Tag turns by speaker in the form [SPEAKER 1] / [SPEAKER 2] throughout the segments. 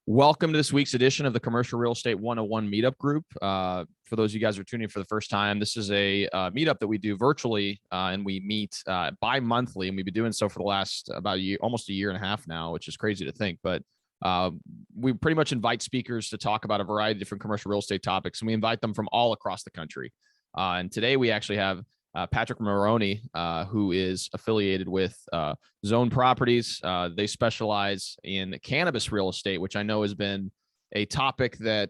[SPEAKER 1] Welcome to this week's edition of the Commercial Real Estate 101 Meetup Group. For those of you guys who are tuning in for the first time, this is a meetup that we do virtually, and we meet bi-monthly, and we've been doing so for the last about a year, almost a year and a half now, which is crazy to think. But we pretty much invite speakers to talk about a variety of different commercial real estate topics, and we invite them from all across the country. And today we actually have Patrick Moroney, who is affiliated with Zone Properties. They specialize in cannabis real estate, which I know has been a topic that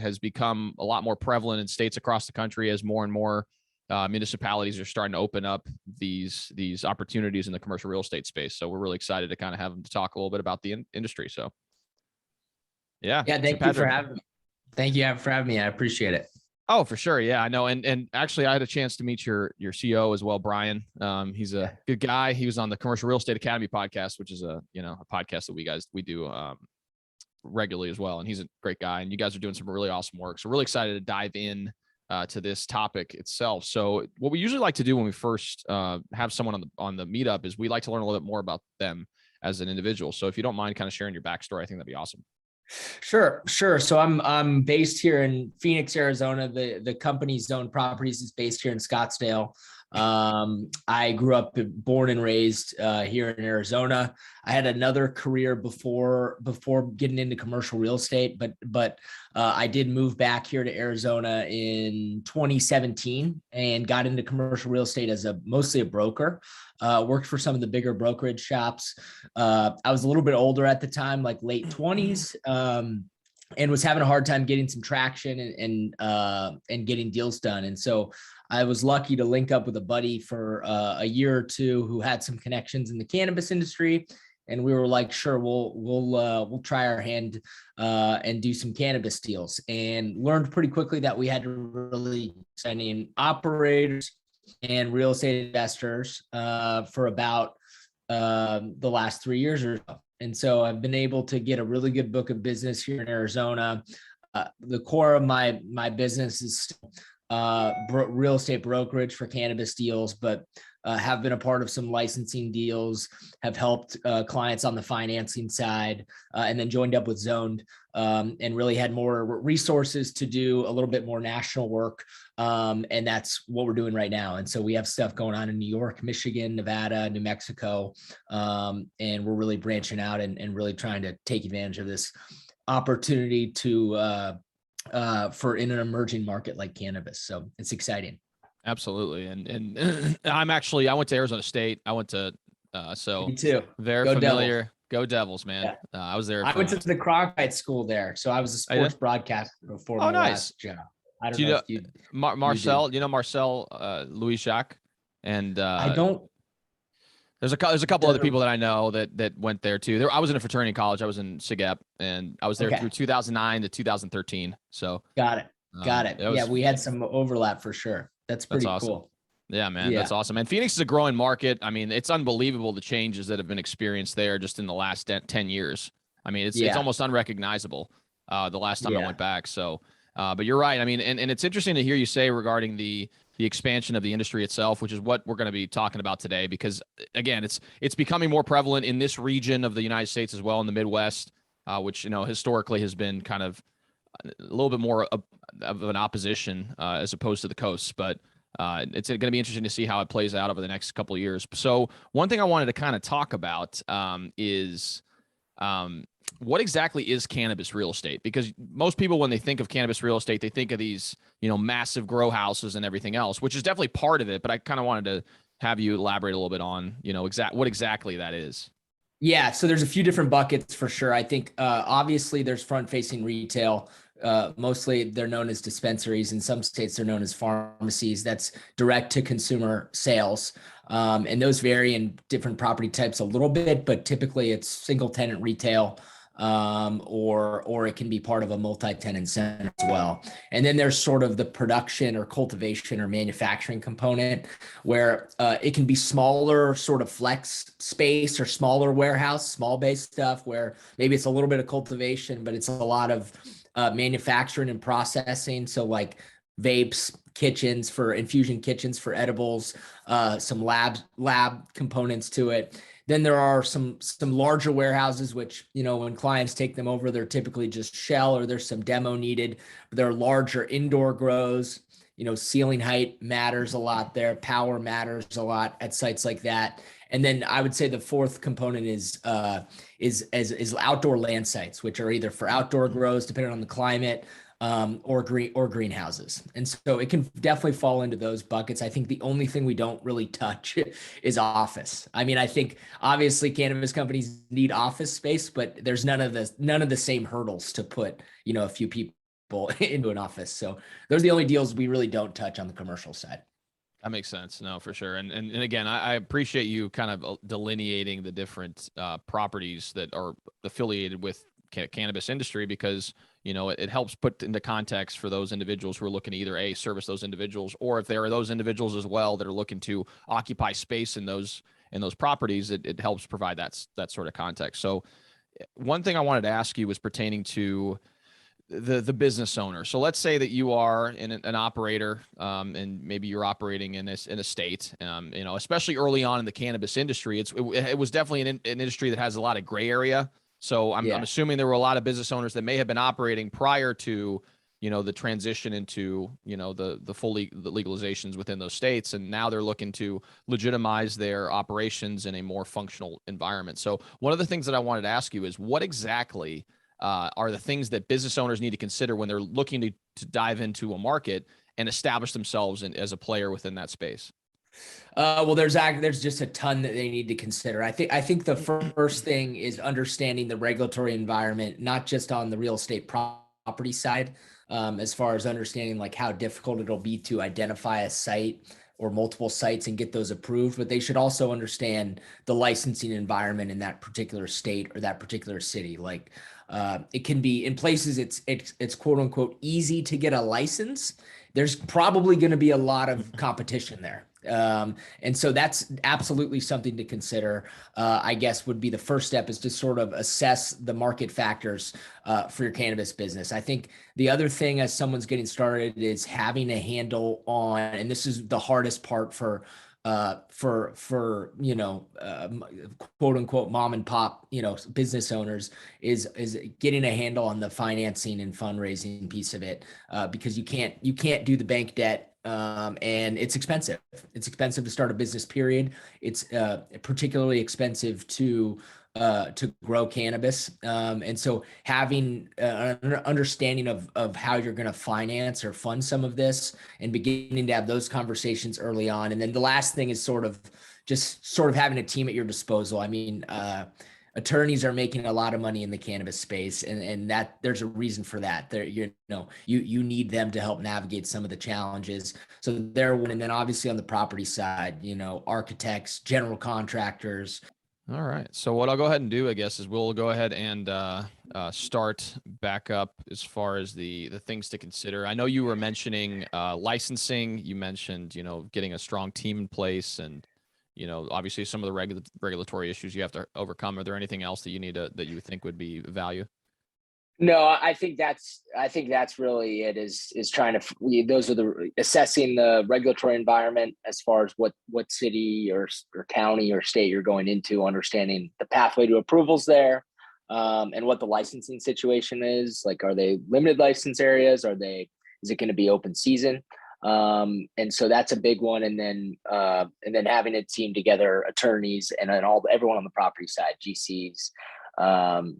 [SPEAKER 1] has become a lot more prevalent in states across the country as more and more municipalities are starting to open up these opportunities in the commercial real estate space. So we're really excited to kind of have them to talk a little bit about the industry. So yeah.
[SPEAKER 2] Thank you for having me. Thank you for having me. I appreciate it.
[SPEAKER 1] Oh, for sure. Yeah, I know. And actually I had a chance to meet your CEO as well, Brian. He's a good guy. He was on the Commercial Real Estate Academy podcast, which is a podcast that we do regularly as well. And he's a great guy, and you guys are doing some really awesome work. So really excited to dive in to this topic itself. So what we usually like to do when we first have someone on the meetup is we like to learn a little bit more about them as an individual. So if you don't mind kind of sharing your backstory, I think that'd be awesome.
[SPEAKER 2] Sure. So I'm based here in Phoenix, Arizona. The company Zone Properties is based here in Scottsdale. I grew up, born and raised here in Arizona. I had another career before getting into commercial real estate, but I did move back here to Arizona in 2017 and got into commercial real estate as mostly a broker. Worked for some of the bigger brokerage shops. I was a little bit older at the time, like late 20s, and was having a hard time getting some traction and getting deals done. And so I was lucky to link up with a buddy for a year or two who had some connections in the cannabis industry. And we were like, sure, we'll try our hand and do some cannabis deals, and learned pretty quickly that we had to really sign in operators and real estate investors for about the last 3 years or so. And so I've been able to get a really good book of business here in Arizona. The core of my business is real estate brokerage for cannabis deals, but have been a part of some licensing deals, have helped clients on the financing side, and then joined up with Zoned and really had more resources to do a little bit more national work. And that's what we're doing right now. And so we have stuff going on in New York, Michigan, Nevada, New Mexico, and we're really branching out and really trying to take advantage of this opportunity for in an emerging market like cannabis. So it's exciting.
[SPEAKER 1] Absolutely. And I went to Arizona State. I went to, so
[SPEAKER 2] me too.
[SPEAKER 1] Very
[SPEAKER 2] Go
[SPEAKER 1] familiar.
[SPEAKER 2] Devils.
[SPEAKER 1] Go Devils, man.
[SPEAKER 2] Yeah.
[SPEAKER 1] I was there.
[SPEAKER 2] I went to the Cronkite school there. So I was a sports broadcaster before my last job. I don't know if you
[SPEAKER 1] Marcel, you know, Marcel, Louis Jacques, and
[SPEAKER 2] I don't.
[SPEAKER 1] There's a couple other people that I know that went there too. I was in a fraternity in college. I was in SIGEP, and I was there through 2009 to 2013. So
[SPEAKER 2] got it. Yeah, we had some overlap for sure. That's pretty
[SPEAKER 1] awesome.
[SPEAKER 2] Cool.
[SPEAKER 1] Yeah, man, that's awesome. And Phoenix is a growing market. I mean, it's unbelievable the changes that have been experienced there just in the last 10 years. I mean, it's almost unrecognizable the last time I went back. So, but you're right. I mean, and it's interesting to hear you say regarding the expansion of the industry itself, which is what we're going to be talking about today, because again, it's becoming more prevalent in this region of the United States as well, in the Midwest, which, you know, historically has been kind of a little bit more of an opposition as opposed to the coasts. But it's going to be interesting to see how it plays out over the next couple of years. So one thing I wanted to kind of talk about is what exactly is cannabis real estate? Because most people, when they think of cannabis real estate, they think of these, you know, massive grow houses and everything else, which is definitely part of it. But I kind of wanted to have you elaborate a little bit on, you know, what exactly that is.
[SPEAKER 2] Yeah. So there's a few different buckets for sure. I think obviously there's front-facing retail. Mostly they're known as dispensaries. In some states, they're known as pharmacies. That's direct to consumer sales. And those vary in different property types a little bit, but typically it's single tenant retail, or it can be part of a multi-tenant center as well. And then there's sort of the production or cultivation or manufacturing component, where it can be smaller sort of flex space or smaller warehouse, small base stuff, where maybe it's a little bit of cultivation, but it's a lot of manufacturing and processing. So like vapes, infusion kitchens for edibles, some lab components to it. Then there are some larger warehouses, which, when clients take them over, they're typically just shell or there's some demo needed. But there are larger indoor grows. Ceiling height matters a lot there. Power matters a lot at sites like that. And then I would say the fourth component is outdoor land sites, which are either for outdoor grows, depending on the climate, or greenhouses. And so it can definitely fall into those buckets. I think the only thing we don't really touch is office. I mean, I think obviously cannabis companies need office space, but there's none of the same hurdles to put, a few people into an office. So those are the only deals we really don't touch on the commercial side.
[SPEAKER 1] That makes sense. No, for sure. And again, I appreciate you kind of delineating the different properties that are affiliated with cannabis industry, because it helps put into context for those individuals who are looking to either service those individuals, or if there are those individuals as well that are looking to occupy space in those properties, it helps provide that sort of context. So one thing I wanted to ask you was pertaining to the business owner. So let's say that you are an operator, and maybe you're operating in a state, especially early on in the cannabis industry, it was definitely an industry that has a lot of gray area. So I'm assuming there were a lot of business owners that may have been operating prior to, the transition into, the legalizations within those states. And now they're looking to legitimize their operations in a more functional environment. So one of the things that I wanted to ask you is, what exactly are the things that business owners need to consider when they're looking to dive into a market and establish themselves as a player within that space?
[SPEAKER 2] Well, there's just a ton that they need to consider. I think the first thing is understanding the regulatory environment, not just on the real estate property side, as far as understanding like how difficult it'll be to identify a site or multiple sites and get those approved, but they should also understand the licensing environment in that particular state or that particular city. Like, it can be in places it's quote unquote easy to get a license. There's probably going to be a lot of competition there. And so that's absolutely something to consider. I guess would be the first step, is to sort of assess the market factors for your cannabis business. I think the other thing as someone's getting started is having a handle on, and this is the hardest part for quote unquote mom and pop, business owners, is getting a handle on the financing and fundraising piece of it, because you can't do the bank debt. And it's expensive. It's expensive to start a business, period. It's particularly expensive to grow cannabis. And so having an understanding of how you're going to finance or fund some of this, and beginning to have those conversations early on. And then the last thing is sort of having a team at your disposal. I mean, attorneys are making a lot of money in the cannabis space, and that there's a reason for that. You need them to help navigate some of the challenges. So they're one. And then obviously on the property side, architects, general contractors.
[SPEAKER 1] All right. So what I'll go ahead and do, I guess, is we'll go ahead and start back up as far as the things to consider. I know you were mentioning licensing. You mentioned, getting a strong team in place, and obviously some of the regulatory issues you have to overcome. Are there anything else that that you think would be value?
[SPEAKER 2] No, I think that's really it, is trying to, those are assessing the regulatory environment as far as what city or county or state you're going into, understanding the pathway to approvals there, and what the licensing situation is. Like, are they limited license areas? Is it going to be open season? And so that's a big one. And then having a team together, attorneys, and then everyone on the property side, GCs,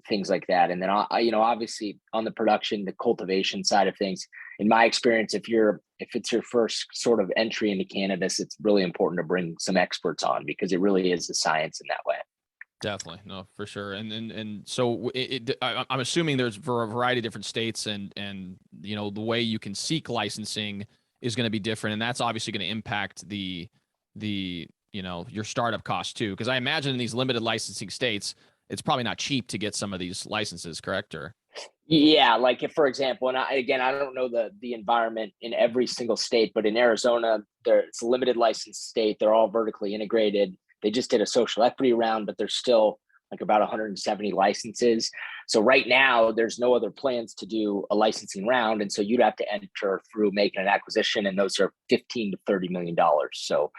[SPEAKER 2] things like that. And then, obviously on the production, the cultivation side of things, in my experience, if it's your first sort of entry into cannabis, it's really important to bring some experts on, because it really is a science in that way.
[SPEAKER 1] Definitely. No, for sure. And so I'm assuming there's, for a variety of different states, and the way you can seek licensing is going to be different. And that's obviously going to impact the your startup costs too. Because I imagine in these limited licensing states, it's probably not cheap to get some of these licenses, correct? Or
[SPEAKER 2] yeah, like if, for example, and I don't know the environment in every single state, but in Arizona, it's a limited license state. They're all vertically integrated. They just did a social equity round, but there's still like about 170 licenses. So right now there's no other plans to do a licensing round. And so you'd have to enter through making an acquisition, and those are $15 to $30 million. So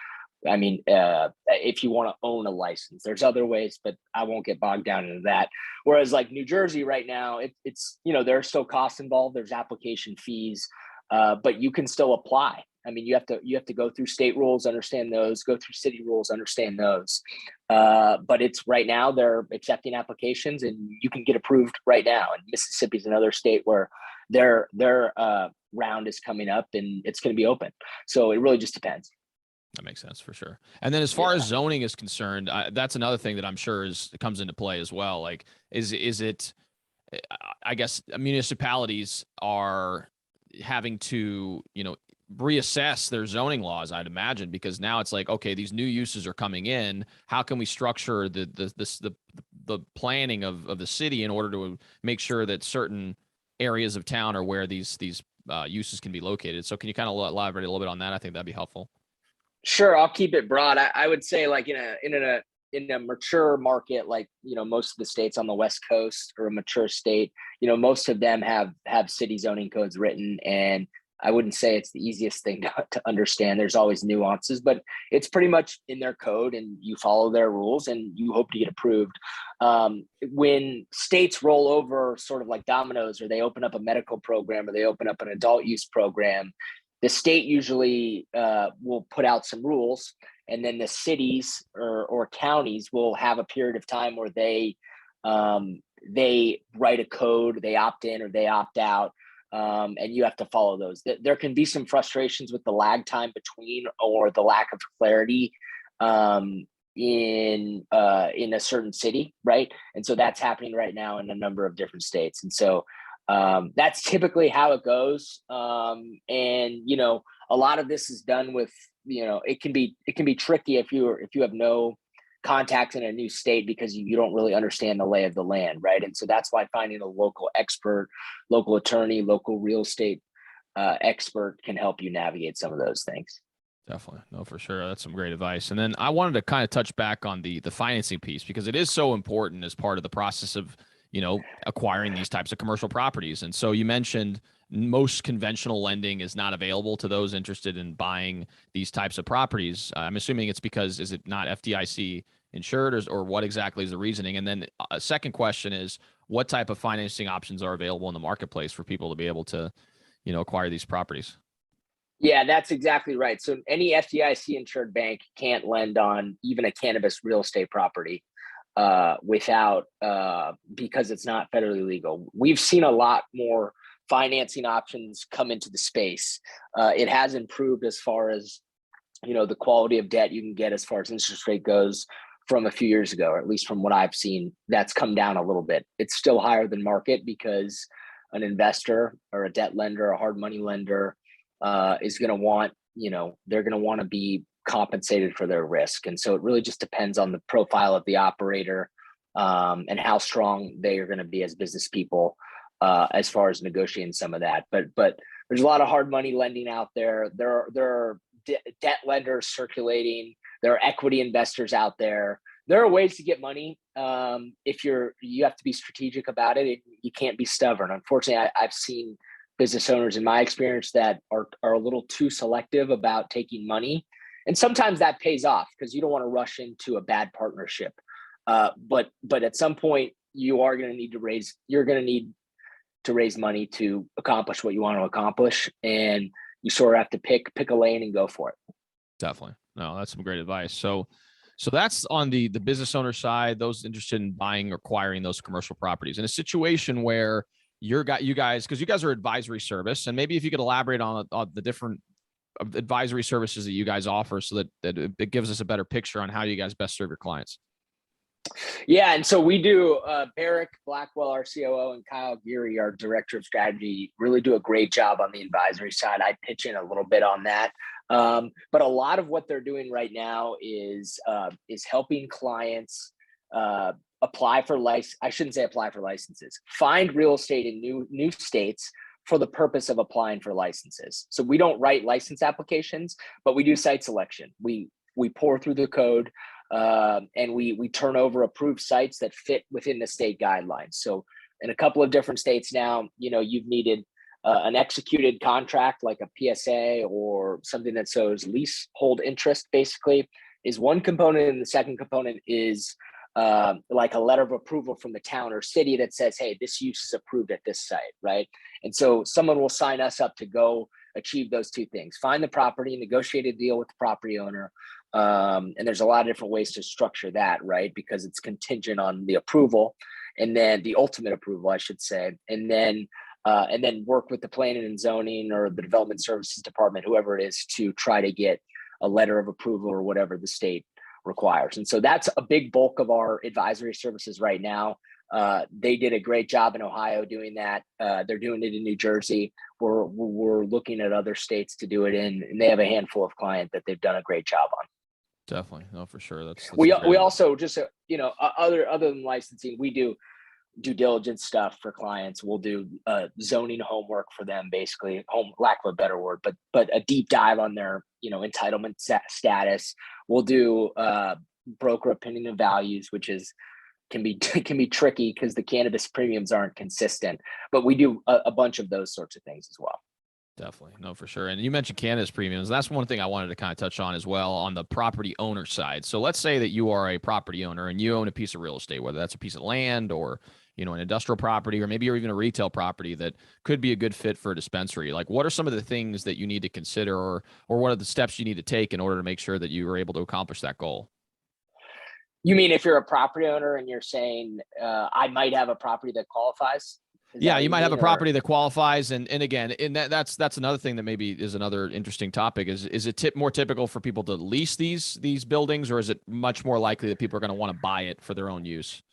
[SPEAKER 3] I mean, if you want to own a license, there's other ways, but I won't get bogged down into that. Whereas like New Jersey right now, it's, there are still costs involved. There's application fees, but you can still apply. I mean, you have to go through state rules, understand those, go through city rules, understand those. But it's right now they're accepting applications and you can get approved right now. And Mississippi's another state where their round is coming up and it's going to be open. So it really just depends.
[SPEAKER 1] That makes sense for sure. And then as far as zoning is concerned, that's another thing that I'm sure comes into play as well. Like, is it, I guess municipalities are having to, reassess their zoning laws, I'd imagine, because now it's like, okay, these new uses are coming in. How can we structure the planning of the city in order to make sure that certain areas of town are where these uses can be located? So can you kind of elaborate a little bit on that? I think that'd be helpful.
[SPEAKER 3] Sure, I'll keep it broad. I would say like in a mature market, like most of the states on the West Coast or a mature state, most of them have city zoning codes written, and I wouldn't say it's the easiest thing to understand. There's always nuances, but it's pretty much in their code and you follow their rules and you hope to get approved. When states roll over sort of like dominoes, or they open up a medical program or they open up an adult use program, the state usually will put out some rules, and then the cities or counties will have a period of time where they write a code, they opt in or they opt out. And you have to follow those. There can be some frustrations with the lag time between, or the lack of clarity in a certain city, right? And so that's happening right now in a number of different states. And so that's typically how it goes. And a lot of this is done with, it can be tricky if you have no contacts in a new state because you don't really understand the lay of the land, right? And so that's why finding a local expert, local attorney, local real estate expert can help you navigate some of those things.
[SPEAKER 1] Definitely. No, for sure. That's some great advice. And then I wanted to kind of touch back on the financing piece, because it is so important as part of the process of, acquiring these types of commercial properties. And so you mentioned most conventional lending is not available to those interested in buying these types of properties. I'm assuming it's because, is it not FDIC insured, or what exactly is the reasoning? And then a second question is, what type of financing options are available in the marketplace for people to be able to, acquire these properties?
[SPEAKER 3] Yeah, that's exactly right. So any FDIC insured bank can't lend on even a cannabis real estate property without because it's not federally legal. We've seen a lot more financing options come into the space. It has improved as far as the quality of debt you can get as far as interest rate goes from a few years ago, or at least from what I've seen. That's come down a little bit. It's still higher than market because an investor or a debt lender, a hard money lender, is going to want, they're going to want to be compensated for their risk. And so it really just depends on the profile of the operator and how strong they are going to be as business people as far as negotiating some of that. But there's a lot of hard money lending out there. There are debt lenders circulating. There are equity investors out there. There are ways to get money. If you have to be strategic about it. You can't be stubborn. Unfortunately, I've seen business owners in my experience that are a little too selective about taking money. And sometimes that pays off because you don't want to rush into a bad partnership. But at some point you're going to need to raise money to accomplish what you want to accomplish. And you sort of have to pick a lane and go for it.
[SPEAKER 1] Definitely. No, that's some great advice. So that's on the business owner side, those interested in buying or acquiring those commercial properties. In a situation where you guys, because you guys are advisory service, and maybe if you could elaborate on the different advisory services that you guys offer, so that it gives us a better picture on how you guys best serve your clients.
[SPEAKER 3] Yeah, and so we do. Barrick Blackwell, our COO, and Kyle Geary, our director of strategy, really do a great job on the advisory side. I pitch in a little bit on that, but a lot of what they're doing right now is helping clients apply for license. I shouldn't say apply for licenses. Find real estate in new states for the purpose of applying for licenses. So we don't write license applications, but we do site selection. We pour through the code. And we turn over approved sites that fit within the state guidelines. So in a couple of different states now, you've needed an executed contract like a PSA or something that shows leasehold interest basically is one component, and the second component is like a letter of approval from the town or city that says, hey, this use is approved at this site, right? And so someone will sign us up to go achieve those two things: find the property, negotiate a deal with the property owner. And there's a lot of different ways to structure that, right? Because it's contingent on the approval, and then the ultimate approval, I should say, and then work with the planning and zoning or the development services department, whoever it is, to try to get a letter of approval or whatever the state requires. And so that's a big bulk of our advisory services right now. They did a great job in Ohio doing that. They're doing it in New Jersey. We're looking at other states to do it in, and they have a handful of clients that they've done a great job on.
[SPEAKER 1] Definitely. No, for sure. That's
[SPEAKER 3] we also just, other than licensing, we do due diligence stuff for clients. We'll do zoning homework for them, basically, lack of a better word, but a deep dive on their, entitlement status. We'll do broker opinion of values, which can be tricky because the cannabis premiums aren't consistent, but we do a bunch of those sorts of things as well.
[SPEAKER 1] Definitely. No, for sure. And you mentioned cannabis premiums. That's one thing I wanted to kind of touch on as well on the property owner side. So let's say that you are a property owner and you own a piece of real estate, whether that's a piece of land or, an industrial property, or maybe you're even a retail property that could be a good fit for a dispensary. Like, what are some of the things that you need to consider, or what are the steps you need to take in order to make sure that you are able to accomplish that goal?
[SPEAKER 3] You mean if you're a property owner and you're saying, I might have a property that qualifies?
[SPEAKER 1] Yeah, you might have a property that qualifies, and again, that's another thing that maybe is another interesting topic. Is it more typical for people to lease these buildings, or is it much more likely that people are going to want to buy it for their own use?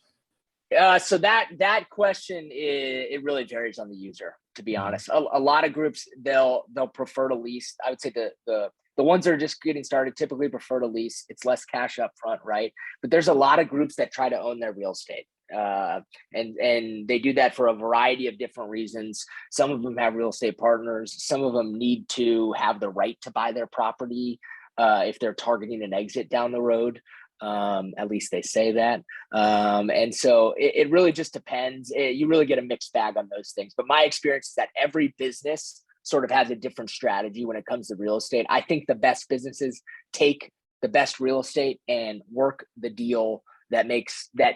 [SPEAKER 3] So that question it really varies on the user, to be honest. A lot of groups they'll prefer to lease. I would say the ones that are just getting started typically prefer to lease. It's less cash up front, right? But there's a lot of groups that try to own their real estate. And they do that for a variety of different reasons. Some of them have real estate partners. Some of them need to have the right to buy their property if they're targeting an exit down the road. At least they say that. And so it really just depends. You really get a mixed bag on those things. But my experience is that every business sort of has a different strategy when it comes to real estate. I think the best businesses take the best real estate and work the deal that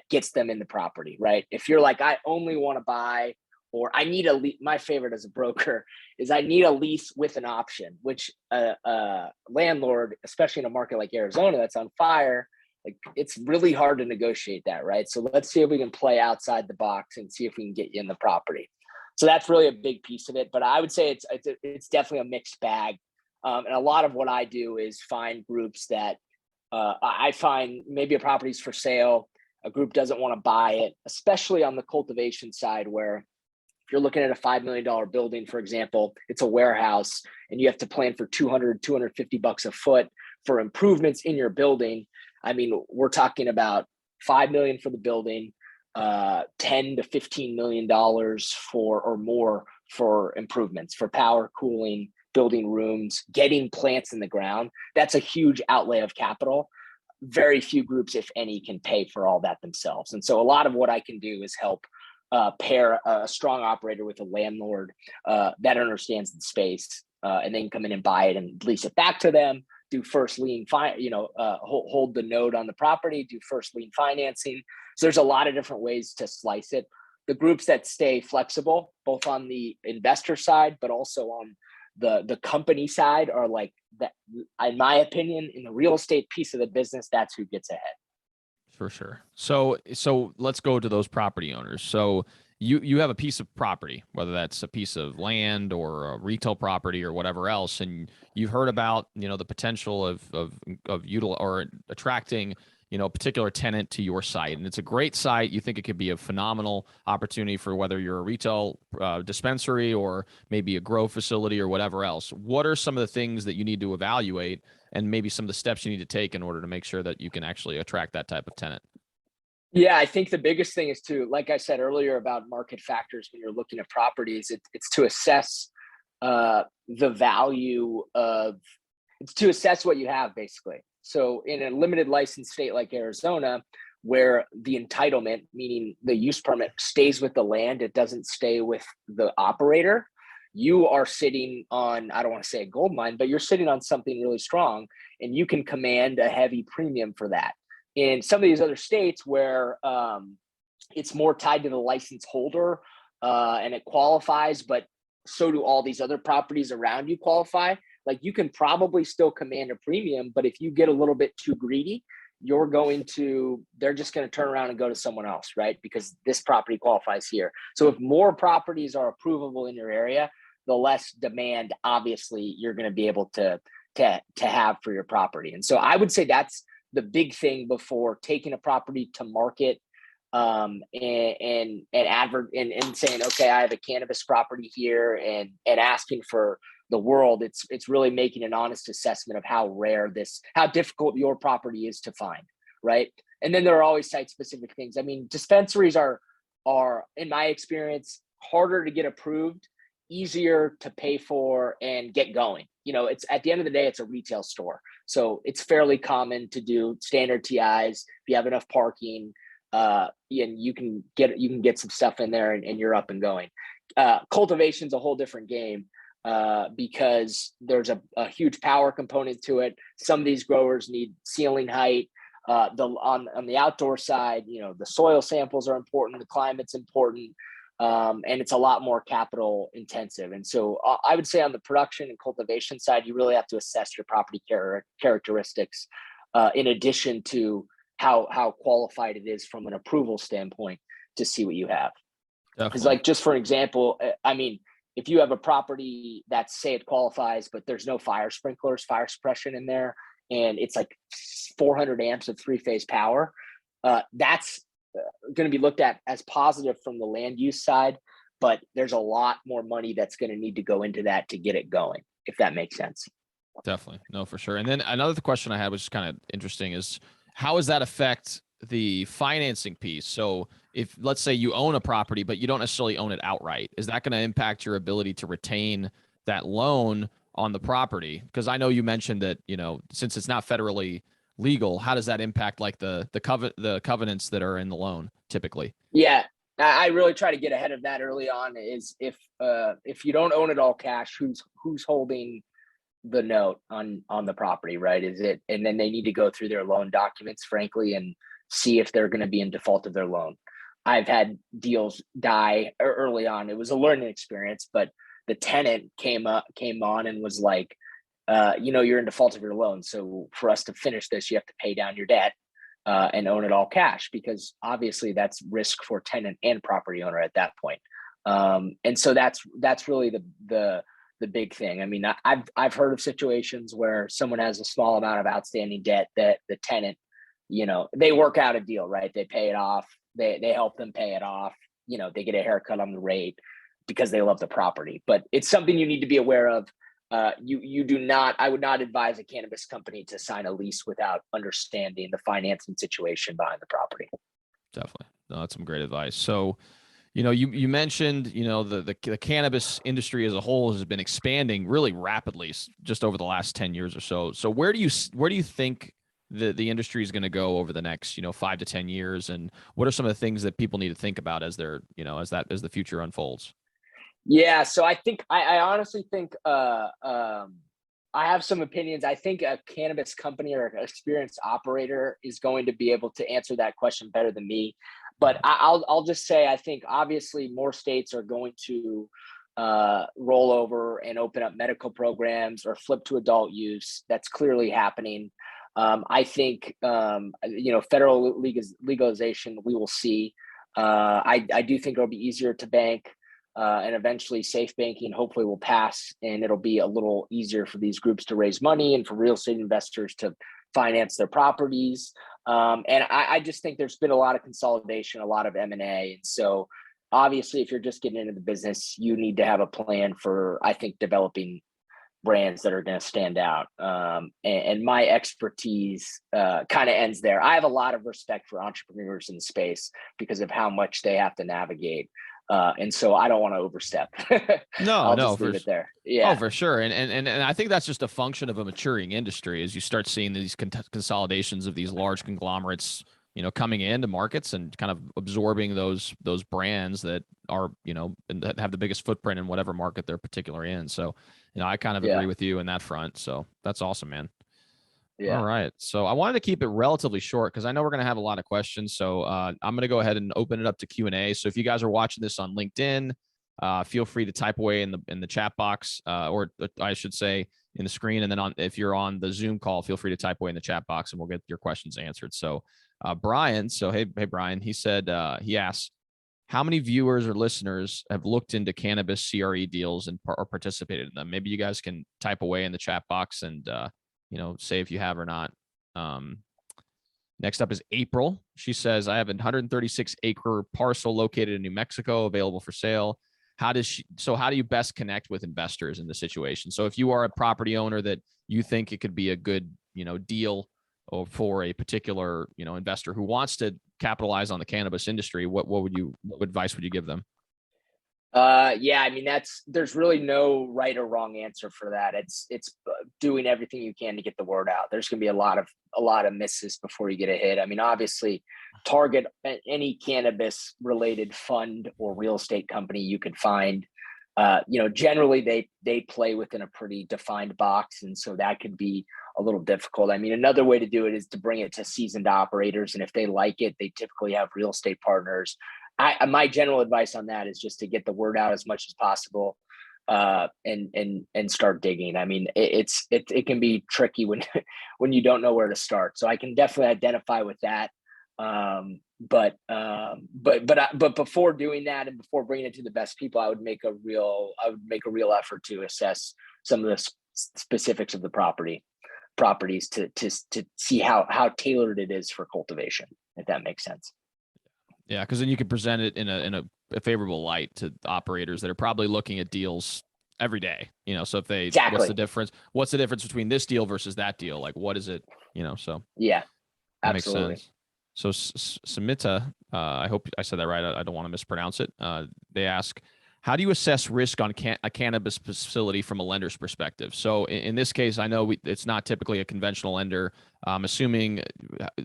[SPEAKER 3] gets them in the property, right? If you're like, I only want to buy, or I need a lease. My favorite as a broker is I need a lease with an option, which landlord, especially in a market like Arizona that's on fire, like it's really hard to negotiate that, right? So let's see if we can play outside the box and see if we can get you in the property. So that's really a big piece of it. But I would say it's definitely a mixed bag. And a lot of what I do is find groups that I find maybe a property's for sale, a group doesn't want to buy it, especially on the cultivation side, where if you're looking at a $5 million building, for example, it's a warehouse and you have to plan for $250 a foot for improvements in your building. I mean, we're talking about $5 million for the building, $10 to $15 million or more for improvements, for power, cooling, building rooms, getting plants in the ground. That's a huge outlay of capital. Very few groups, if any, can pay for all that themselves. And so a lot of what I can do is help pair a strong operator with a landlord that understands the space, and then come in and buy it and lease it back to them. Do first lien, hold the note on the property, do first lien financing. So there's a lot of different ways to slice it. The groups that stay flexible, both on the investor side, but also on the company side, are like that. In my opinion, in the real estate piece of the business, that's who gets ahead.
[SPEAKER 1] For sure. So let's go to those property owners. So you have a piece of property, whether that's a piece of land or a retail property or whatever else, and you've heard about the potential of attracting a particular tenant to your site, and it's a great site. You think it could be a phenomenal opportunity for whether you're a retail dispensary or maybe a grow facility or whatever else. What are some of the things that you need to evaluate, and maybe some of the steps you need to take in order to make sure that you can actually attract that type of tenant?
[SPEAKER 3] Yeah, I think the biggest thing is to, like I said earlier about market factors when you're looking at properties, it's to assess the value of, it's to assess what you have, basically. So in a limited license state like Arizona, where the entitlement, meaning the use permit, stays with the land, it doesn't stay with the operator, you are sitting on, I don't want to say a gold mine, but you're sitting on something really strong, and you can command a heavy premium for that. In some of these other states where it's more tied to the license holder and it qualifies, but so do all these other properties around you qualify. Like, you can probably still command a premium, but if you get a little bit too greedy, they're just going to turn around and go to someone else, right? Because this property qualifies here. So if more properties are approvable in your area, the less demand, obviously, you're going to be able to have for your property. And so I would say that's the big thing before taking a property to market, and saying, okay, I have a cannabis property here, and asking for the world. It's really making an honest assessment of how difficult your property is to find, right? And then there are always site specific things. I mean, dispensaries are in my experience harder to get approved, easier to pay for and get going. It's, at the end of the day, it's a retail store, so it's fairly common to do standard TIs. If you have enough parking, and you can get some stuff in there, and you're up and going. Cultivation's a whole different game, because there's a huge power component to it. Some of these growers need ceiling height. On the outdoor side, the soil samples are important, the climate's important, and it's a lot more capital intensive. And so I would say on the production and cultivation side, you really have to assess your property characteristics, in addition to how qualified it is from an approval standpoint, to see what you have. Because, like, just for example, I mean, if you have a property that, say, it qualifies, but there's no fire suppression in there, and it's like 400 amps of 3-phase power, that's going to be looked at as positive from the land use side, but there's a lot more money that's going to need to go into that to get it going, if that makes sense.
[SPEAKER 1] Definitely. No, for sure. And then another question I had, which is kind of interesting, is how does that affect the financing piece? So if, let's say, you own a property, but you don't necessarily own it outright, is that going to impact your ability to retain that loan on the property? Because I know you mentioned that, since it's not federally legal, how does that impact like the covenants that are in the loan typically?
[SPEAKER 3] Yeah, I really try to get ahead of that early on. Is if you don't own it all cash, who's holding the note on the property, right? And then they need to go through their loan documents, frankly, and see if they're going to be in default of their loan. I've had deals die early on. It was a learning experience, but the tenant came on and was like, you're in default of your loan. So for us to finish this, you have to pay down your debt, and own it all cash, because obviously that's risk for tenant and property owner at that point. And so that's really the big thing. I mean, I've heard of situations where someone has a small amount of outstanding debt that the tenant, they work out a deal, right? They pay it off. They help them pay it off. They get a haircut on the rate because they love the property. But it's something you need to be aware of. I would not advise a cannabis company to sign a lease without understanding the financing situation behind the property.
[SPEAKER 1] Definitely. No, that's some great advice. So, you mentioned, the cannabis industry as a whole has been expanding really rapidly just over the last 10 years or so. So where do you think the industry is going to go over the next, 5 to 10 years? And what are some of the things that people need to think about as they're, as the future unfolds?
[SPEAKER 3] Yeah. So I think, I honestly think, I have some opinions. I think a cannabis company or an experienced operator is going to be able to answer that question better than me. But I'll just say, I think obviously more states are going to roll over and open up medical programs or flip to adult use. That's clearly happening. I think, federal legalization, we will see. I do think it'll be easier to bank, and eventually safe banking hopefully will pass, and it'll be a little easier for these groups to raise money and for real estate investors to finance their properties. And I just think there's been a lot of consolidation, a lot of M&A. And so obviously, if you're just getting into the business, you need to have a plan for, I think, developing brands that are going to stand out. And my expertise kind of ends there. I have a lot of respect for entrepreneurs in the space because of how much they have to navigate. And so I don't want to overstep.
[SPEAKER 1] I'll just
[SPEAKER 3] leave it there. Yeah.
[SPEAKER 1] Oh, for sure. And I think that's just a function of a maturing industry as you start seeing these consolidations of these large conglomerates, coming into markets and kind of absorbing those brands that are, and that have the biggest footprint in whatever market they're particularly in. So, I kind of agree with you in that front. So that's awesome, man. Yeah. All right. So I wanted to keep it relatively short because I know we're going to have a lot of questions. So I'm going to go ahead and open it up to Q&A. So if you guys are watching this on LinkedIn, feel free to type away in the chat box, or I should say in the screen. And then if you're on the Zoom call, feel free to type away in the chat box and we'll get your questions answered. So Brian, hey Brian, he said, he asked, how many viewers or listeners have looked into cannabis CRE deals and or participated in them? Maybe you guys can type away in the chat box and, say if you have or not. Next up is April. She says, I have a 136-acre parcel located in New Mexico available for sale. How do you best connect with investors in the situation? So if you are a property owner that you think it could be a good, deal or for a particular, investor who wants to capitalize on the cannabis industry, what advice would you give them?
[SPEAKER 3] Yeah, I mean, there's really no right or wrong answer for that. It's doing everything you can to get the word out. There's going to be a lot of misses before you get a hit. I mean, obviously target any cannabis related fund or real estate company you could find. Generally they play within a pretty defined box. And so that could be a little difficult. I mean, another way to do it is to bring it to seasoned operators. And if they like it, they typically have real estate partners. My general advice on that is just to get the word out as much as possible, and start digging. I mean, it can be tricky when you don't know where to start. So I can definitely identify with that. But before doing that and before bringing it to the best people, I would make a real effort to assess some of the specifics of the properties to see how tailored it is for cultivation, if that makes sense.
[SPEAKER 1] Yeah, because then you can present it in a favorable light to operators that are probably looking at deals every day. So if they,
[SPEAKER 3] exactly.
[SPEAKER 1] What's the difference between this deal versus that deal? Like, what is it? So
[SPEAKER 3] yeah,
[SPEAKER 1] that
[SPEAKER 3] absolutely.
[SPEAKER 1] Makes sense. So Samita, I hope I said that right. I don't want to mispronounce it. They ask, how do you assess risk on a cannabis facility from a lender's perspective? So in this case, I know it's not typically a conventional lender. I'm assuming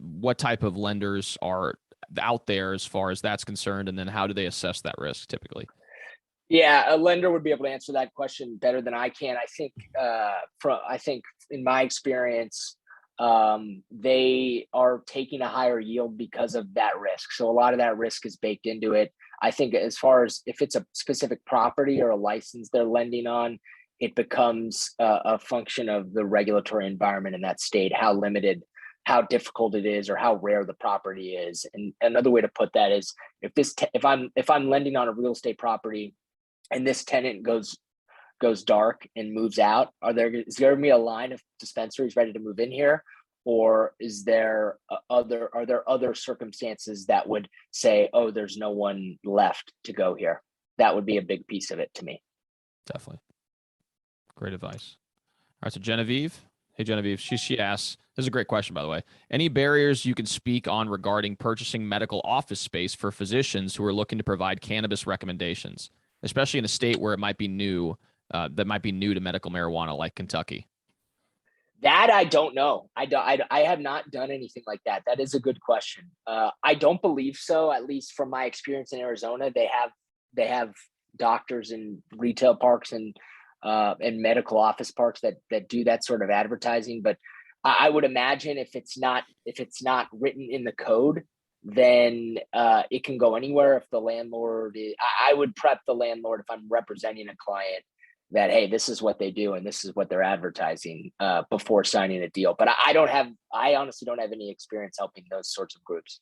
[SPEAKER 1] what type of lenders are out there as far as that's concerned, and then how do they assess that risk typically?
[SPEAKER 3] Yeah, a lender would be able to answer that question better than I can. I think in my experience, they are taking a higher yield because of that risk. So a lot of that risk is baked into it. I think as far as if it's a specific property or a license they're lending on, it becomes a function of the regulatory environment in that state, how limited, how difficult it is, or how rare the property is. And another way to put that is if I'm lending on a real estate property and this tenant goes dark and moves out, is there going to be a line of dispensaries ready to move in here? Or are there other circumstances that would say, oh, there's no one left to go here? That would be a big piece of it to me.
[SPEAKER 1] Definitely. Great advice. All right. So Genevieve. Hey, Genevieve, she asks, this is a great question, by the way. Any barriers you can speak on regarding purchasing medical office space for physicians who are looking to provide cannabis recommendations, especially in a state where it might be new, that might be new to medical marijuana, like Kentucky?
[SPEAKER 3] That I don't know. I have not done anything like that. That is a good question. I don't believe so. At least from my experience in Arizona, they have doctors in retail parks and medical office parks that do that sort of advertising. But I would imagine if it's not written in the code, then it can go anywhere. If the landlord, I would prep the landlord if I'm representing a client that, hey, this is what they do and this is what they're advertising before signing a deal. But I honestly don't have any experience helping those sorts of groups.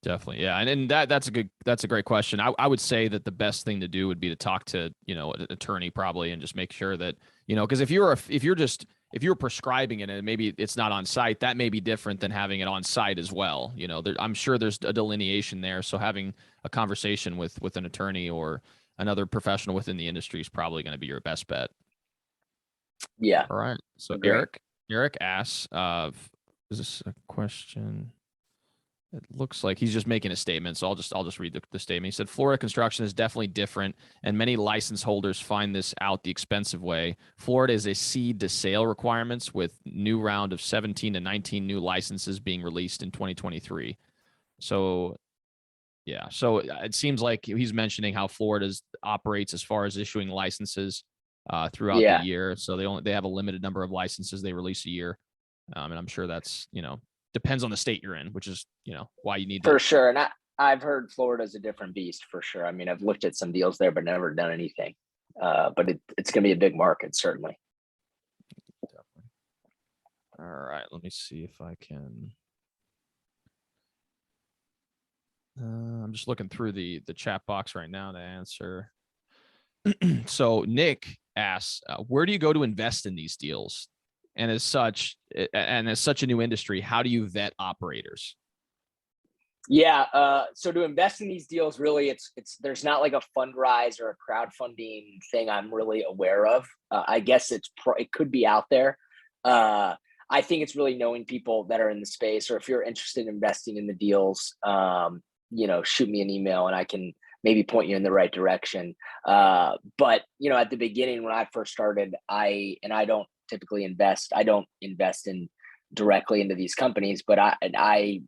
[SPEAKER 1] Definitely. Yeah. And that's a great question. I would say that the best thing to do would be to talk to, an attorney probably, and just make sure that, because if you're prescribing it and maybe it's not on site, that may be different than having it on site as well. I'm sure there's a delineation there. So having a conversation with an attorney or another professional within the industry is probably going to be your best bet.
[SPEAKER 3] Yeah.
[SPEAKER 1] All right. So
[SPEAKER 3] Agreed.
[SPEAKER 1] Eric asks, is this a question? It looks like he's just making a statement, so I'll just read the statement. He said, Florida construction is definitely different, and many license holders find this out the expensive way. Florida is a seed to sale requirements with new round of 17 to 19 new licenses being released in 2023. So yeah, so it seems like he's mentioning how Florida operates as far as issuing licenses throughout the year. So they have a limited number of licenses they release a year, and I'm sure that's depends on the state you're in, which is why you need
[SPEAKER 3] for sure. And I've heard Florida's a different beast for sure. I mean, I've looked at some deals there, but never done anything. But it's going to be a big market, certainly.
[SPEAKER 1] Definitely. All right, let me see if I can. I'm just looking through the chat box right now to answer. So Nick asks, where do you go to invest in these deals? And as such a new industry, how do you vet operators?
[SPEAKER 3] Yeah. So to invest in these deals, really, it's there's not like a Fundrise or a crowdfunding thing I'm really aware of. I guess it could be out there. I think it's really knowing people that are in the space, or if you're interested in investing in the deals, shoot me an email and I can maybe point you in the right direction. But at the beginning when I first started, I don't typically invest. I don't invest in directly into these companies, but I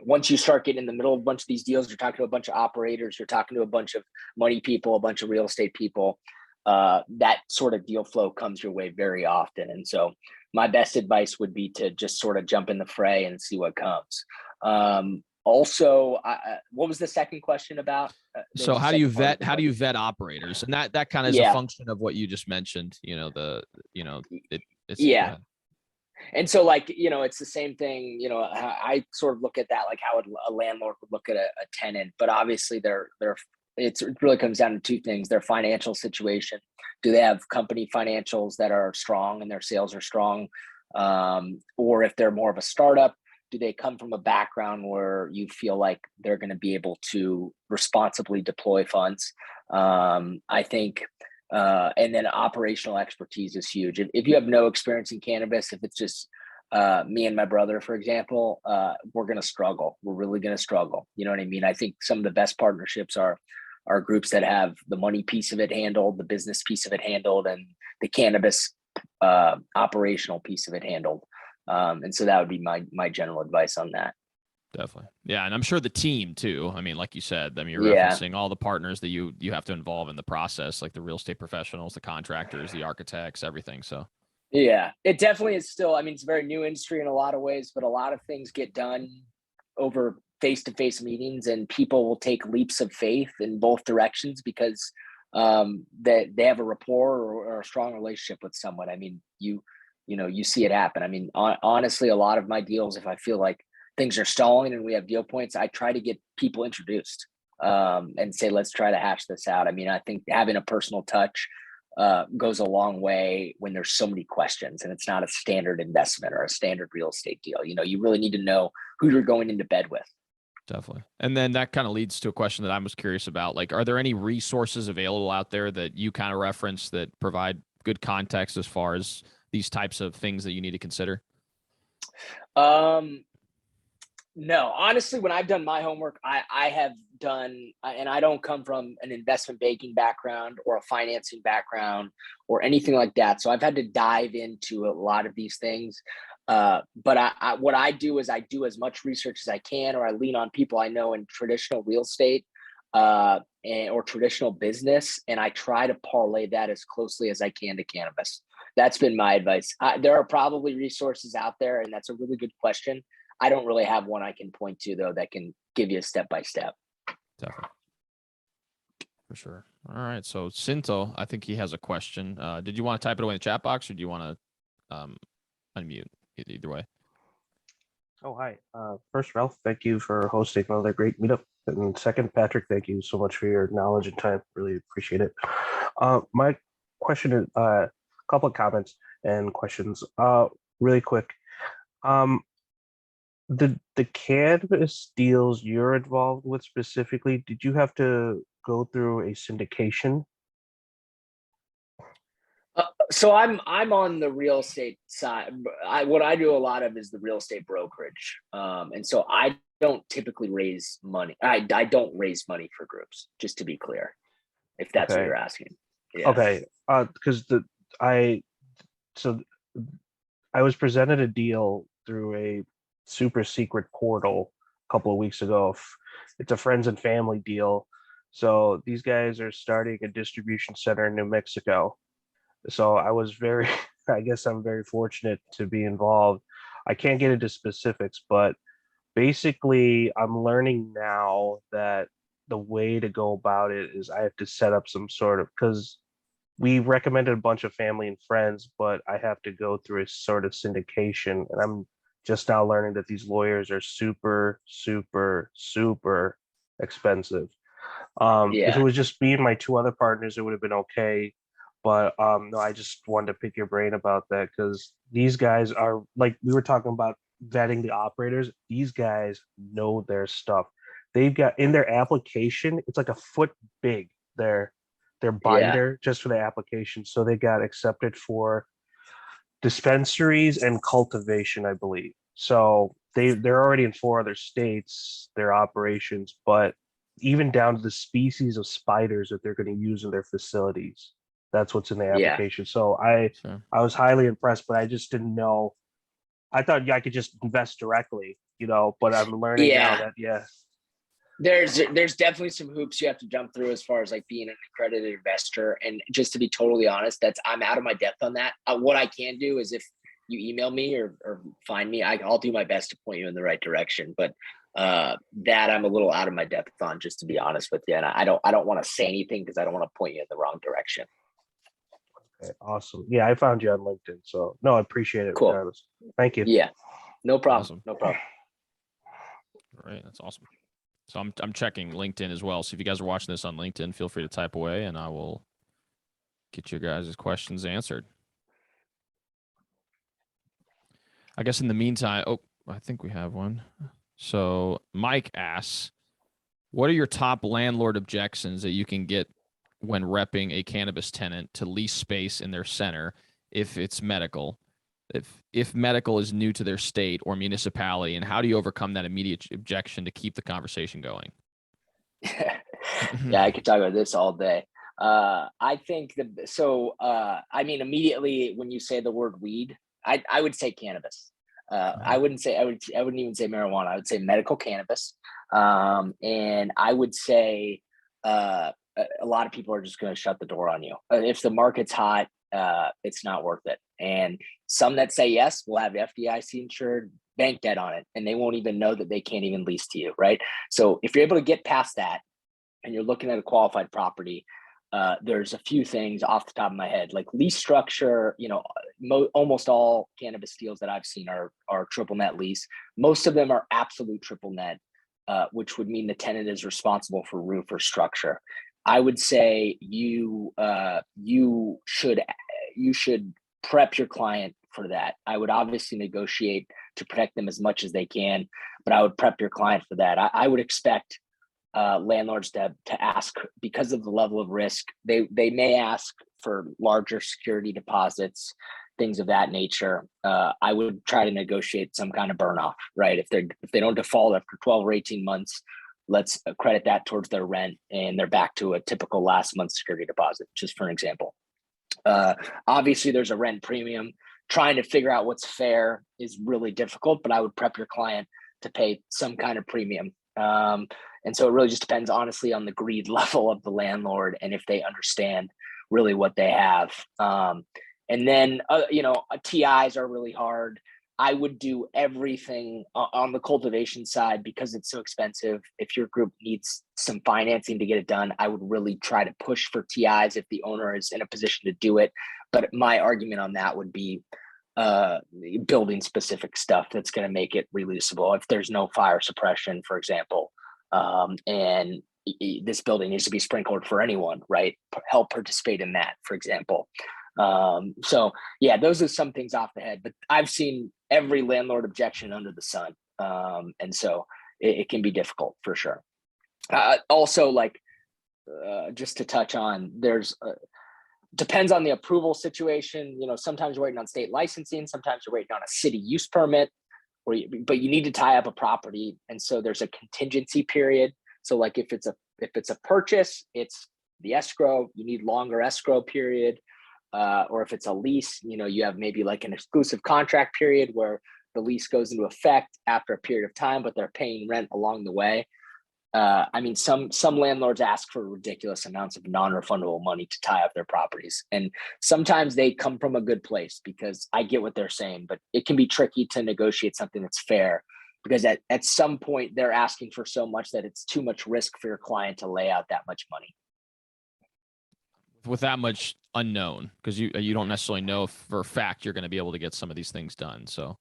[SPEAKER 3] once you start getting in the middle of a bunch of these deals, you're talking to a bunch of operators, you're talking to a bunch of money people, a bunch of real estate people. That sort of deal flow comes your way very often. And so my best advice would be to just sort of jump in the fray and see what comes. Also, what was the second question about?
[SPEAKER 1] So how do you vet operators? And that kind of is a function of what you just mentioned,
[SPEAKER 3] yeah. And so it's the same thing, I sort of look at that, like how a landlord would look at a tenant, but obviously it really comes down to two things: their financial situation. Do they have company financials that are strong and their sales are strong? Or if they're more of a startup, do they come from a background where you feel like they're going to be able to responsibly deploy funds? I think, and then operational expertise is huge. If you have no experience in cannabis, if it's just me and my brother, for example, we're going to struggle. We're really going to struggle. You know what I mean? I think some of the best partnerships are groups that have the money piece of it handled, the business piece of it handled, and the cannabis operational piece of it handled. And so that would be my general advice on that.
[SPEAKER 1] Definitely. Yeah. And I'm sure the team too. I mean, like you said, you're referencing all the partners that you have to involve in the process, like the real estate professionals, the contractors, the architects, everything. So
[SPEAKER 3] yeah, it definitely is still, it's a very new industry in a lot of ways, but a lot of things get done over face-to-face meetings, and people will take leaps of faith in both directions because they have a rapport or a strong relationship with someone. I mean, you see it happen. I mean, honestly, a lot of my deals, if I feel like things are stalling and we have deal points, I try to get people introduced and say, let's try to hash this out. I mean, I think having a personal touch goes a long way when there's so many questions and it's not a standard investment or a standard real estate deal. You really need to know who you're going into bed with.
[SPEAKER 1] Definitely. And then that kind of leads to a question that I was curious about. Like, are there any resources available out there that you kind of reference that provide good context as far as these types of things that you need to consider?
[SPEAKER 3] No, honestly, when I've done my homework, I have done, and I don't come from an investment banking background or a financing background or anything like that. So I've had to dive into a lot of these things. But what I do is I do as much research as I can, or I lean on people I know in traditional real estate or traditional business, and I try to parlay that as closely as I can to cannabis. That's been my advice. There are probably resources out there, and that's a really good question. I don't really have one I can point to, though, that can give you a step-by-step.
[SPEAKER 1] Definitely. For sure. All right. So Cinto, I think he has a question. Did you want to type it away in the chat box, or do you want to unmute? Either way.
[SPEAKER 4] Oh, hi. First, Ralph, thank you for hosting another great meetup. And second, Patrick, thank you so much for your knowledge and time. Really appreciate it. My question is a couple of comments and questions. Really quick. The cannabis deals you're involved with specifically, did you have to go through a syndication?
[SPEAKER 3] So I'm on the real estate side. What I do a lot of is the real estate brokerage, and so I don't typically raise money. I don't raise money for groups, just to be clear, if that's what you're asking.
[SPEAKER 4] Yeah. Okay, because I was presented a deal through a super secret portal couple of weeks ago. It's a friends and family deal. So these guys are starting a distribution center in New Mexico. So I was very, I guess I'm very fortunate to be involved. I can't get into specifics, but basically I'm learning now that the way to go about it is I have to set up some sort of, because we recommended a bunch of family and friends, but I have to go through a sort of syndication. And I'm just now learning that these lawyers are super, super, super expensive. If it was just me and my two other partners, it would have been okay. But no, I just wanted to pick your brain about that because these guys are, like we were talking about, vetting the operators. These guys know their stuff. They've got in their application, it's like a foot big, their binder just for the application. So they got accepted for dispensaries and cultivation, I believe. So they're already in 4 other states, their operations, but even down to the species of spiders that they're going to use in their facilities. That's what's in the application. So I was highly impressed, but I just didn't know. I thought I could just invest directly, but I'm learning now that
[SPEAKER 3] there's definitely some hoops you have to jump through as far as like being an accredited investor. And just to be totally honest, I'm out of my depth on that. What I can do is if you email me or find me, I'll do my best to point you in the right direction. But that I'm a little out of my depth on, just to be honest with you. And I don't want to say anything because I don't want to point you in the wrong direction.
[SPEAKER 4] Okay, awesome. Yeah, I found you on LinkedIn. So no, I appreciate it.
[SPEAKER 3] Cool.
[SPEAKER 4] Regardless. Thank you.
[SPEAKER 3] Yeah, no problem.
[SPEAKER 1] Awesome.
[SPEAKER 3] No problem.
[SPEAKER 1] All right, that's awesome. So I'm checking LinkedIn as well. So if you guys are watching this on LinkedIn, feel free to type away and I will get your guys' questions answered. I guess in the meantime, I think we have one. So Mike asks, what are your top landlord objections that you can get when repping a cannabis tenant to lease space in their center if it's medical? If medical is new to their state or municipality, and how do you overcome that immediate objection to keep the conversation going?
[SPEAKER 3] Yeah, I could talk about this all day. I think immediately when you say the word weed, I would say cannabis. I wouldn't even say marijuana. I would say medical cannabis. And I would say a lot of people are just going to shut the door on you. If the market's hot, it's not worth it. And some that say yes will have FDIC insured bank debt on it, and they won't even know that they can't even lease to you, right? So if you're able to get past that and you're looking at a qualified property, there's a few things off the top of my head, like lease structure. Almost all cannabis deals that I've seen are triple net lease. Most of them are absolute triple net, which would mean the tenant is responsible for roof or structure. I would say you should prep your client for that. I would obviously negotiate to protect them as much as they can, but I would prep your client for that. I would expect landlords to ask, because of the level of risk, they may ask for larger security deposits, things of that nature. I would try to negotiate some kind of burn off, right? If they don't default after 12 or 18 months, let's credit that towards their rent and they're back to a typical last month's security deposit, just for an example. Obviously there's a rent premium. Trying to figure out what's fair is really difficult, but I would prep your client to pay some kind of premium. And so it really just depends, honestly, on the greed level of the landlord and if they understand really what they have. And then, TIs are really hard. I would do everything on the cultivation side because it's so expensive. If your group needs some financing to get it done, I would really try to push for TIs if the owner is in a position to do it. But my argument on that would be building specific stuff that's going to make it releasable. If there's no fire suppression, for example, and this building needs to be sprinkled for anyone, right? Help participate in that, for example. So yeah, those are some things off the head, but I've seen every landlord objection under the sun. And so it can be difficult for sure. Also, just to touch on, depends on the approval situation. Sometimes you're waiting on state licensing, sometimes you're waiting on a city use permit, but you need to tie up a property. And so there's a contingency period. So like if it's a purchase, it's the escrow, you need longer escrow period. Or if it's a lease, you have maybe like an exclusive contract period where the lease goes into effect after a period of time, but they're paying rent along the way. I mean, some landlords ask for ridiculous amounts of non-refundable money to tie up their properties. And sometimes they come from a good place, because I get what they're saying, but it can be tricky to negotiate something that's fair, because at some point they're asking for so much that it's too much risk for your client to lay out that much money.
[SPEAKER 1] With that much unknown, because you don't necessarily know if for a fact you're going to be able to get some of these things done. So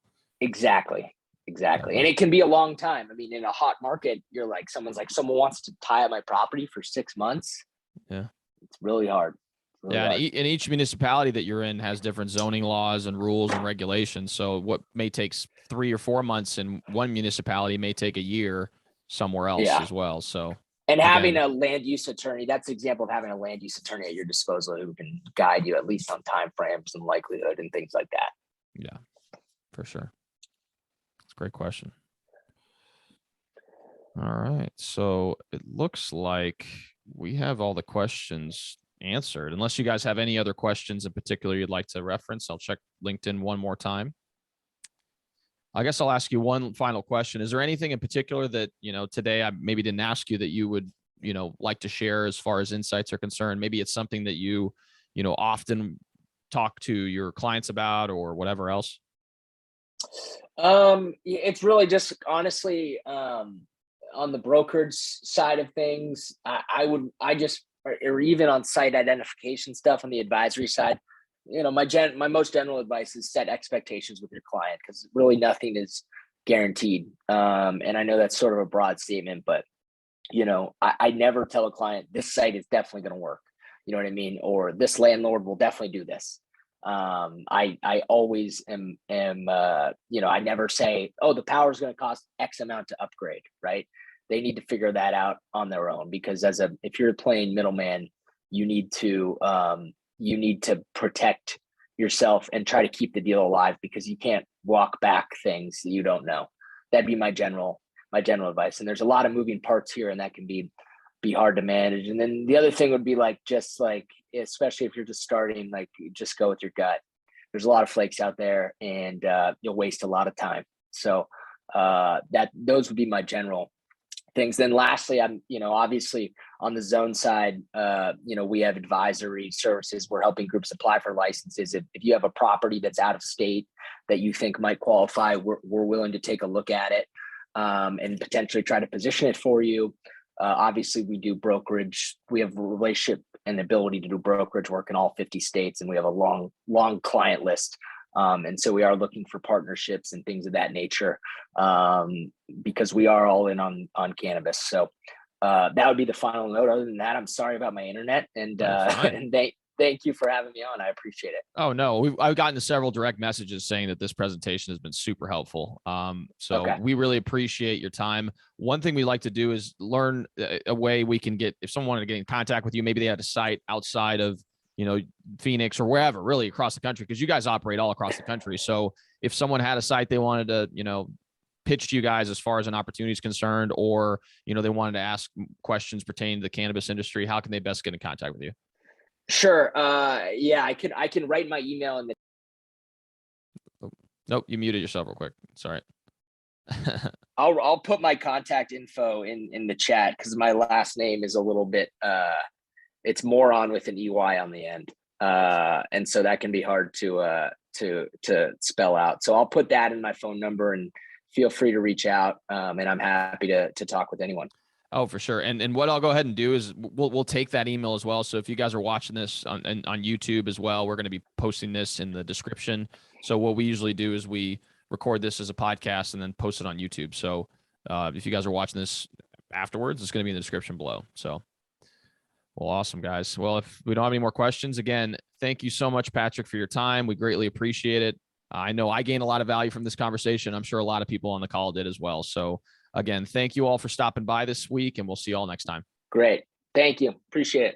[SPEAKER 3] Exactly. And it can be a long time. I mean, in a hot market, you're like, someone wants to tie up my property for 6 months.
[SPEAKER 1] Yeah.
[SPEAKER 3] It's really hard.
[SPEAKER 1] And each municipality that you're in has different zoning laws and rules and regulations. So what may take 3 or 4 months in one municipality may take a year somewhere else as well. So,
[SPEAKER 3] and having a land use attorney, that's an example of having a land use attorney at your disposal who can guide you at least on timeframes and likelihood and things like that.
[SPEAKER 1] Yeah, for sure. Great question. All right. So it looks like we have all the questions answered. Unless you guys have any other questions in particular you'd like to reference, I'll check LinkedIn one more time. I guess I'll ask you one final question. Is there anything in particular that, today I maybe didn't ask you that you would, like to share as far as insights are concerned? Maybe it's something that you often talk to your clients about or whatever else?
[SPEAKER 3] It's really just honestly, on the brokerage side of things, or even on site identification stuff on the advisory side, my most general advice is set expectations with your client, because really nothing is guaranteed. And I know that's sort of a broad statement, but I never tell a client this site is definitely going to work. You know what I mean? Or this landlord will definitely do this. I always am, I never say, oh, the power is going to cost X amount to upgrade, right? They need to figure that out on their own, because if you're playing middleman, you need to protect yourself and try to keep the deal alive, because you can't walk back things that you don't know. That'd be my general advice. And there's a lot of moving parts here, and that can be hard to manage. And then the other thing would be especially if you're just starting, just go with your gut. There's a lot of flakes out there, and you'll waste a lot of time. So those would be my general things. Then lastly, I'm, obviously on the zone side, we have advisory services. We're helping groups apply for licenses. If you have a property that's out of state that you think might qualify, we're willing to take a look at it and potentially try to position it for you. Obviously, we do brokerage. We have a relationship and ability to do brokerage work in all 50 states, and we have a long client list. And so we are looking for partnerships and things of that nature, because we are all in on cannabis. So that would be the final note. Other than that, I'm sorry about my internet, and thank you for having me on. I appreciate it.
[SPEAKER 1] Oh, no, I've gotten several direct messages saying that this presentation has been super helpful. We really appreciate your time. One thing we like to do is learn a way we can get, if someone wanted to get in contact with you, maybe they had a site outside of, Phoenix or wherever, really across the country, because you guys operate all across the country. So if someone had a site they wanted to, pitch to you guys as far as an opportunity is concerned, or, they wanted to ask questions pertaining to the cannabis industry, how can they best get in contact with you?
[SPEAKER 3] Sure. I can write my email in the.
[SPEAKER 1] Nope, you muted yourself real quick. Sorry.
[SPEAKER 3] I'll put my contact info in the chat, because my last name is a little bit it's Moron with an EY on the end, and so that can be hard to spell out. So I'll put that in my phone number, and feel free to reach out, and I'm happy to talk with anyone.
[SPEAKER 1] Oh, for sure. And what I'll go ahead and do is we'll take that email as well. So if you guys are watching this on YouTube as well, we're going to be posting this in the description. So what we usually do is we record this as a podcast and then post it on YouTube. So if you guys are watching this afterwards, it's going to be in the description below. So, well, awesome, guys. Well, if we don't have any more questions, again, thank you so much, Patrick, for your time. We greatly appreciate it. I know I gained a lot of value from this conversation. I'm sure a lot of people on the call did as well. So again, thank you all for stopping by this week, and we'll see you all next time.
[SPEAKER 3] Great. Thank you. Appreciate it.